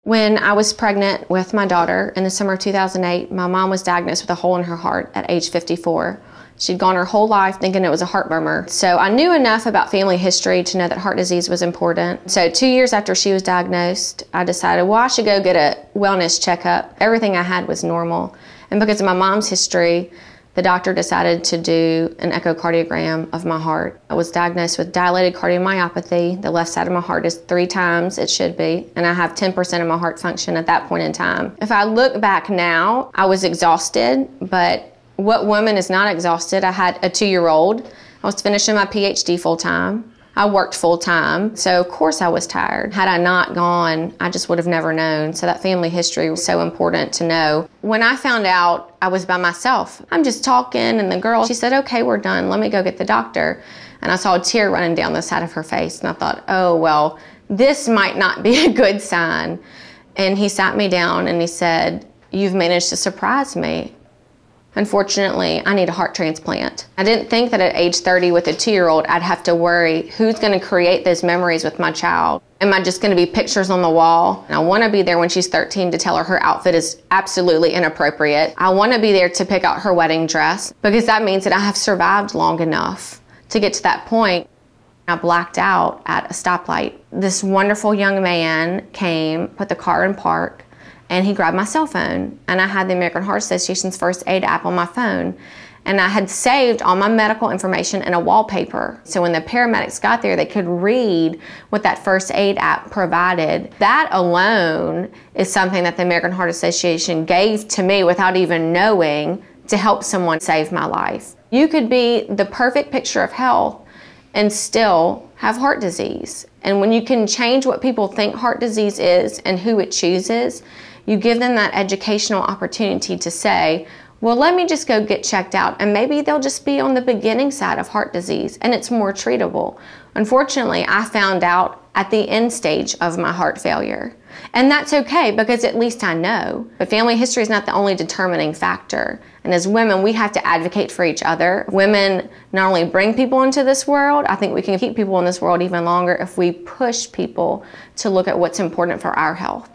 When I was pregnant with my daughter in the summer of 2008, my mom was diagnosed with a hole in her heart at age 54. She'd gone her whole life thinking it was a heart murmur. So I knew enough about family history to know that heart disease was important. So 2 years after she was diagnosed, I decided, well, I should go get a wellness checkup. Everything I had was normal. And because of my mom's history, the doctor decided to do an echocardiogram of my heart. I was diagnosed with dilated cardiomyopathy. The left side of my heart is 3 times it should be, and I have 10% of my heart function at that point in time. If I look back now, I was exhausted, but what woman is not exhausted? I had a 2-year-old. I was finishing my PhD full-time. I worked full-time, so of course I was tired. Had I not gone, I just would have never known. So that family history was so important to know. When I found out, I was by myself. I'm just talking, and the girl, she said, okay, we're done. Let me go get the doctor. And I saw a tear running down the side of her face, and I thought, oh, well, this might not be a good sign. And he sat me down, and he said, you've managed to surprise me. Unfortunately, I need a heart transplant. I didn't think that at age 30 with a 2-year-old, I'd have to worry who's going to create those memories with my child. Am I just going to be pictures on the wall? And I want to be there when she's 13 to tell her her outfit is absolutely inappropriate. I want to be there to pick out her wedding dress because that means that I have survived long enough to get to that point. I blacked out at a stoplight. This wonderful young man came, put the car in park, and he grabbed my cell phone, and I had the American Heart Association's first aid app on my phone, and I had saved all my medical information in a wallpaper. So when the paramedics got there, they could read what that first aid app provided. That alone is something that the American Heart Association gave to me without even knowing to help someone save my life. You could be the perfect picture of health and still have heart disease. And when you can change what people think heart disease is and who it chooses, you give them that educational opportunity to say, well, let me just go get checked out, and maybe they'll just be on the beginning side of heart disease and it's more treatable. Unfortunately, I found out at the end stage of my heart failure. And that's okay because at least I know. But family history is not the only determining factor. And as women, we have to advocate for each other. Women not only bring people into this world, I think we can keep people in this world even longer if we push people to look at what's important for our health.